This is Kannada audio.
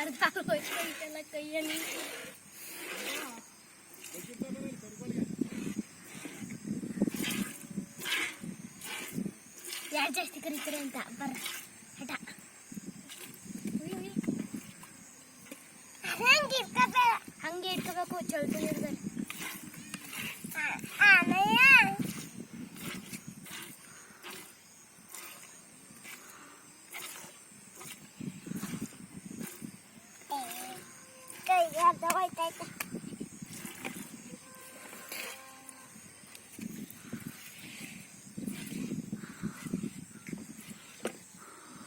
ಅರ್ಧ ಹೋಯ್ತಲ್ಲ ಕೈಯಲ್ಲಿ. ಯಾರು ಜಾಸ್ತಿ ಕರೀತಾರೆ ಅಂತ ಬರ್ರ ಹಠ. ಹಂಗೆ ಇಟ್ಕೋಬೇಕು ಚೌತಿ ಹಿಡ್ದಾರೆ. ಕೈ ಅರ್ಧ ಹೋಯ್ತಾಯ್ತು.